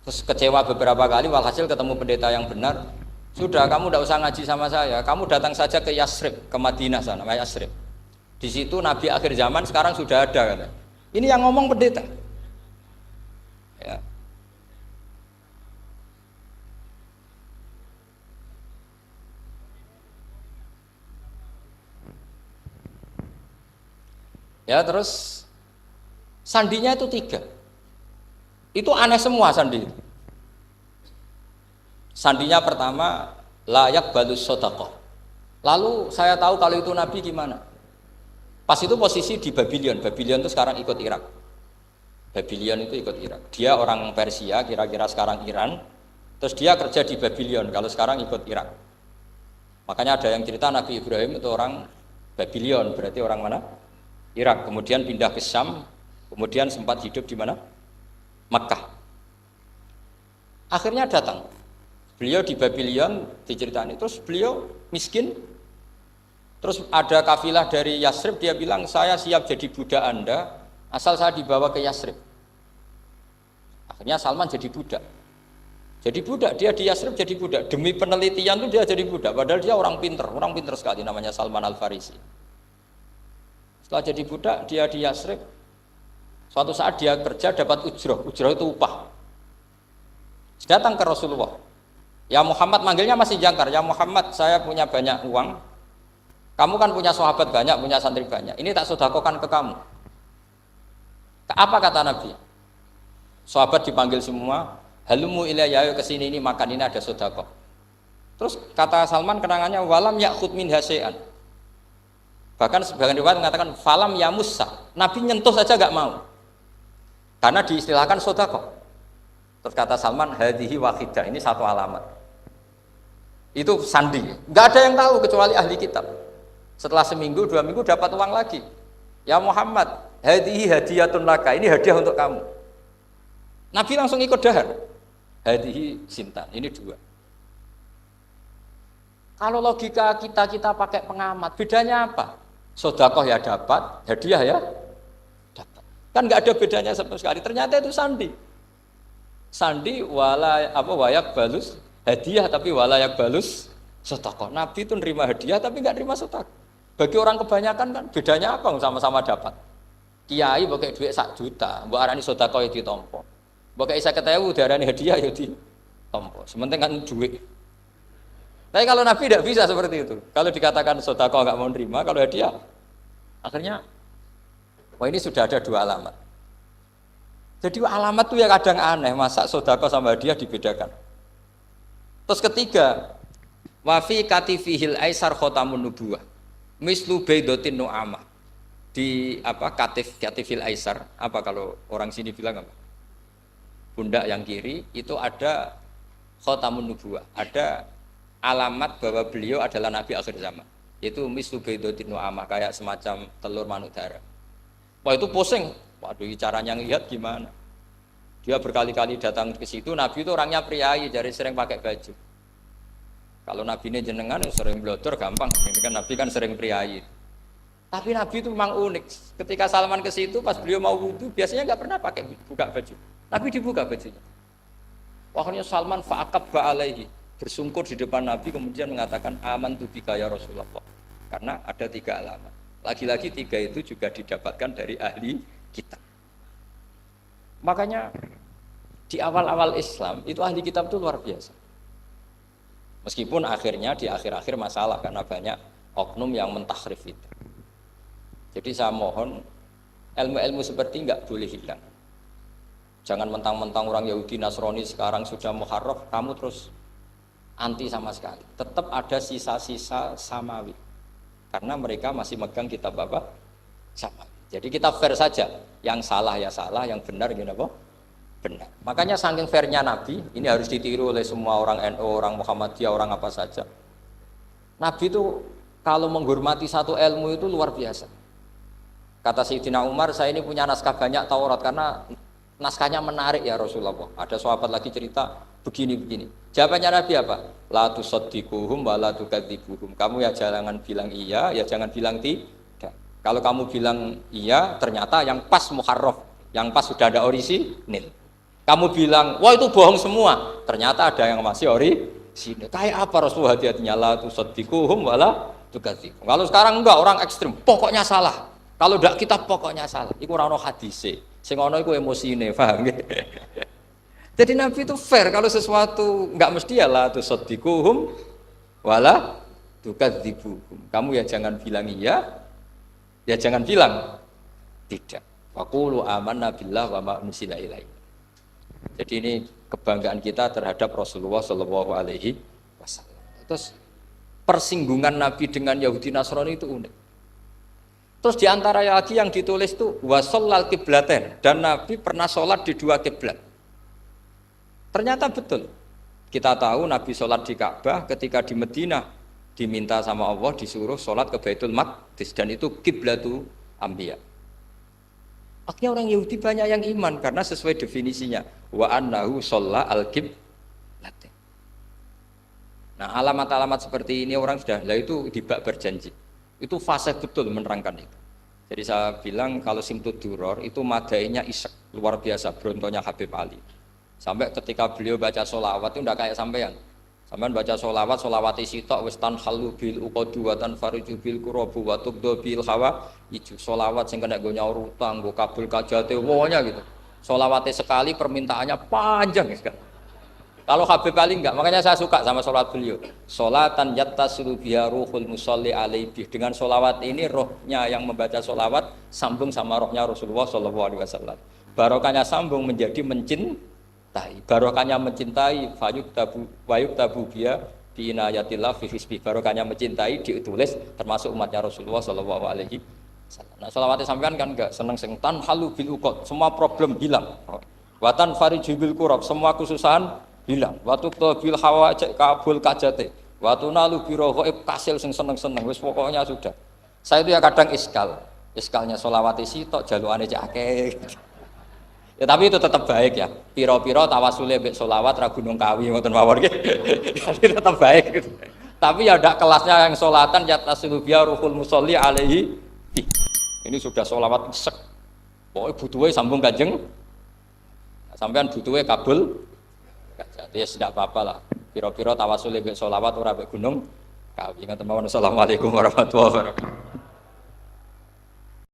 A: terus kecewa beberapa kali, walhasil ketemu pendeta yang benar. Sudah, kamu tidak usah ngaji sama saya, kamu datang saja ke Yasrib, ke Madinah sana, Yasrib. Di situ Nabi akhir zaman sekarang sudah ada, kata. Ini yang ngomong pendeta. Ya. Ya terus sandinya itu 3. Itu aneh semua sandi. Sandinya pertama layak balus sodaqah. Lalu saya tahu kalau itu Nabi gimana. Pas itu posisi di Babylon. Babylon itu sekarang ikut Irak. Babylon itu ikut Irak. Dia orang Persia, kira-kira sekarang Iran. Terus dia kerja di Babylon. Kalau sekarang ikut Irak. Makanya ada yang cerita Nabi Ibrahim itu orang Babylon. Berarti orang mana? Irak. Kemudian pindah ke Syam. Kemudian sempat hidup di mana? Makkah. Akhirnya datang. Beliau di Babylon diceritani. Terus beliau miskin. Terus ada kafilah dari Yasrib, dia bilang saya siap jadi budak Anda asal saya dibawa ke Yasrib. Akhirnya Salman jadi budak. Jadi budak, dia di Yasrib jadi budak. Demi penelitian tuh dia jadi budak. Padahal dia orang pinter sekali namanya Salman Al-Farisi. Setelah jadi budak, dia di Yasrib. Suatu saat dia kerja dapat ujroh itu upah. Datang ke Rasulullah. Ya Muhammad, manggilnya masih jangkar. Ya Muhammad, saya punya banyak uang. Kamu kan punya sahabat banyak, punya santri banyak. Ini tak sedekahkan ke kamu. Apa kata Nabi? Sahabat dipanggil semua. Halumu ilayya, ke sini ini makan, ini ada sedekah. Terus kata Salman kenangannya walam ya'khud min hasya'an. Bahkan sebagian riwayat mengatakan falam ya Musa, Nabi nyentuh saja nggak mau, karena diistilahkan sodako. Terus kata Salman, hadihi wahidah, ini satu alamat. Itu sandi, nggak ada yang tahu kecuali ahli kitab. Setelah seminggu, 2 minggu dapat uang lagi. Ya Muhammad, hadihi hadiyatun laka, ini hadiah untuk kamu. Nabi langsung ikut dahar. Hadihi sintan, ini 2. Kalau logika kita pakai pengamat, bedanya apa? Sodakoh ya dapat, hadiah ya dapat. Kan nggak ada bedanya sama sekali. Ternyata itu sandi. Sandi wayak balus hadiah tapi walayak balus sodakoh. Nabi itu nerima hadiah tapi nggak nerima sodakoh. Bagi orang kebanyakan kan bedanya apa? Sama-sama dapat. Kiai pakai duit 1 juta, mbok arani sodakoh itu ditompo. Pakai 50.000 diarani hadiah ya ditompo. Sementing kan duit. Tapi kalau Nabi tidak bisa seperti itu. Kalau dikatakan sodakoh nggak mau nerima, kalau hadiah, akhirnya, wah ini sudah ada 2 alamat. Jadi alamat tuh ya kadang aneh, masa sodakoh sama hadiah dibedakan. Terus ketiga, wafi katifihil aisar khotamun nubuwah, mislu baidotin nu'amah. Di katifil aisar, apa kalau orang sini bilang apa? Pundak yang kiri itu ada khotamun nubuwah, ada alamat bahwa beliau adalah nabi akhir zaman. Itu mislu baidotin nu'amah, kayak semacam telur manudara. Wah itu pusing. Waduh, caranya ngelihat gimana? Dia berkali-kali datang ke situ. Nabi itu orangnya priayi, jadi sering pakai baju. Kalau Nabi ini jenengan sering blodor gampang. Ini kan Nabi kan sering priayi. Tapi Nabi itu memang unik. Ketika Salman ke situ, pas beliau mau wudu, biasanya nggak pernah pakai buka baju. Nabi dibuka bajunya. Akhirnya Salman fa'aqab ba'alaihi, bersungkur di depan Nabi, kemudian mengatakan aman tu bika ya Rasulullah. Karena ada 3 alamat. Lagi-lagi 3 itu juga didapatkan dari ahli kitab. Makanya di awal-awal Islam itu ahli kitab itu luar biasa. Meskipun akhirnya di akhir-akhir masalah karena banyak oknum yang mentahrif itu. Jadi saya mohon ilmu-ilmu seperti nggak boleh hilang. Jangan mentang-mentang orang Yahudi Nasrani sekarang sudah muharraf, kamu terus anti sama sekali. Tetap ada sisa-sisa samawi. Karena mereka masih megang kitab apa? Samawi. Jadi kita fair saja, yang salah ya salah, yang benar gini apa? Benar. Makanya saking fairnya Nabi, ini harus ditiru oleh semua orang NU, orang Muhammadiyah, orang apa saja. Nabi itu kalau menghormati satu ilmu itu luar biasa. Kata Sayyidina Umar, saya ini punya naskah banyak Taurat karena naskahnya menarik ya Rasulullah. Ada sahabat lagi cerita begini-begini. Jawabannya Nabi apa? La tusaddiquhum wa la tukadzibuhum. Kamu ya jangan bilang iya, ya jangan bilang tidak. Kalau kamu bilang iya, ternyata yang pas muharraf, yang pas sudah ada orisinil. Kamu bilang, wah itu bohong semua, ternyata ada yang masih orisinil. Kayak apa Rasulullah hati-hatinya? La tusaddiquhum wa la tukadzibuhum. Kalau sekarang enggak, orang ekstrim, pokoknya salah. Kalau tidak kita pokoknya salah. Iku ora ono hadise. Sing ono iku emosine, paham nggih? Jadi Nabi itu fair, kalau sesuatu enggak mesti ya la tusaddiquhum wa la tukadzibuhum. Kamu ya jangan bilang iya, ya jangan bilang tidak. Faqulu amanna billah wa ma unzila ilaihi. Jadi ini kebanggaan kita terhadap Rasulullah Shallallahu Alaihi Wasallam. Terus persinggungan Nabi dengan Yahudi Nasrani itu unik. Terus diantara lagi yang ditulis itu wasallal kiblaten, dan Nabi pernah sholat di 2 kiblat. Ternyata betul. Kita tahu Nabi sholat di Ka'bah, ketika di Madinah diminta sama Allah disuruh sholat ke Baitul Maqdis, dan itu kiblatu Anbiya. Akhirnya orang Yahudi banyak yang iman karena sesuai definisinya wa annahu sholla al-kiblaten. Nah alamat-alamat seperti ini orang sudah, lah itu dibak berjanji. Itu fase betul menerangkan itu. Jadi saya bilang kalau Simtud Duror itu madainya isek, luar biasa brontonya Habib Ali. Sampai ketika beliau baca sholawat itu tidak kayak sampean. Sampean baca sholawat, sholawat isitok wis tanhalu bil uqadu wa tanfariju bil qurabu wa tubdu bil hawa ijo. Sholawat sing kena go nyaur utang, go kabul kajate wonya gitu. Sholawatnya sekali permintaannya panjang sekali. Kalau Habib Ali enggak, makanya saya suka sama sholat beliau. Sholatan yattasilu biha ruhul musalli alaihi. Dengan sholawat ini rohnya yang membaca sholawat sambung sama rohnya Rasulullah SAW. Barokahnya sambung menjadi mencintai. Barokahnya mencintai fayuk tabu biha Binayatillah fi hisbi barokahnya mencintai ditulis termasuk umatnya Rasulullah sallallahu alaihi wasallam. Nah, selawat sampean kan enggak seneng sing tan halu bil uqad, semua problem hilang. Watan fariju bil kurab, semua kesusahan hilang. Watu bil hawajat kabul kajate. Watu nalu biro ghaib kasil sing seneng-seneng wis pokoknya sudah. Saya itu ya kadang iskalnya selawat isi tok jalukane cek akeh. Ya tapi itu tetap baik ya. Piro-piro tawasule mbek selawat ra Gunung Kawi ngoten mawon nggih. Tetap baik gitu. Tapi ya ada kelasnya yang sholatan ya tasilu biya ruhul musolli alaihi. Ini sudah sholawat sek. Pokoknya butuhe sambung Kanjeng. Sampean butuhe kabul. Jadi ya tidak apa-apa lah. Piro-piro tawasule mbek selawat ora mbek Gunung Kawi. Ngoten mawon. Assalamualaikum warahmatullahi wabarakatuh.